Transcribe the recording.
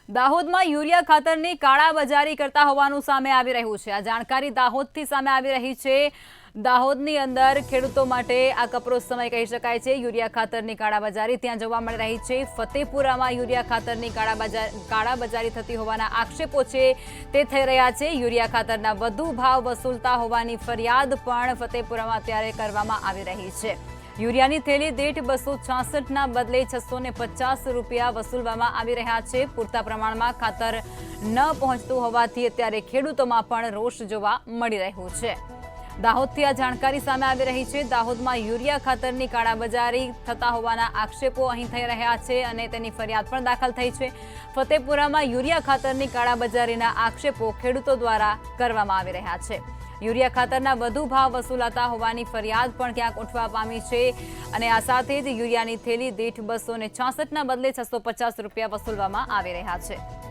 દાહોદમાં યુરિયા ખાતરની કાળાબજારી કરતા હોવાનું સામે આવી રહ્યું છે। આ જાણકારી દાહોદથી સામે આવી રહી છે। દાહોદની અંદર ખેડૂતો માટે આ કપરો સમય કહી શકાય છે। યુરિયા ખાતરની કાળાબજારી ત્યાં જોવા મળી રહી છે। ફતેપુરામાં યુરિયા ખાતરની કાળાબજારી થતી હોવાના આક્ષેપો છે તે થઈ રહ્યા છે। યુરિયા ખાતરના વધુ ભાવ વસૂલતા હોવાની ફરિયાદ પણ ફતેપુરામાં અત્યારે કરવામાં આવી રહી છે। યુરિયાની થેલી દીઠ 266ના બદલે 650 રૂપિયા વસૂલવામાં આવી રહ્યા છે। પૂરતા પ્રમાણમાં ખાતર ન પહોંચતું હોવાથી અત્યારે ખેડૂતોમાં પણ રોષ જોવા મળી રહ્યો છે। દાહોદથી આ જાણકારી સામે આવી રહી છે। દાહોદમાં યુરિયા ખાતરની કાળાબજારી થતા હોવાના આક્ષેપો અહીં થઈ રહ્યા છે અને તેની ફરિયાદ પણ દાખલ થઈ છે। ફતેપુરામાં યુરિયા ખાતરની કાળાબજારીના આક્ષેપો ખેડૂતો દ્વારા કરવામાં આવી રહ્યા છે। યુરિયા ખાતરના વધુ ભાવ વસૂલાતા હોવાની ફરિયાદ પણ ક્યાંક ઉઠવા પામી છે અને આ સાથે જ યુરિયાની થેલી દીઠ 266ના બદલે 650 રૂપિયા વસૂલવામાં આવી રહ્યા છે।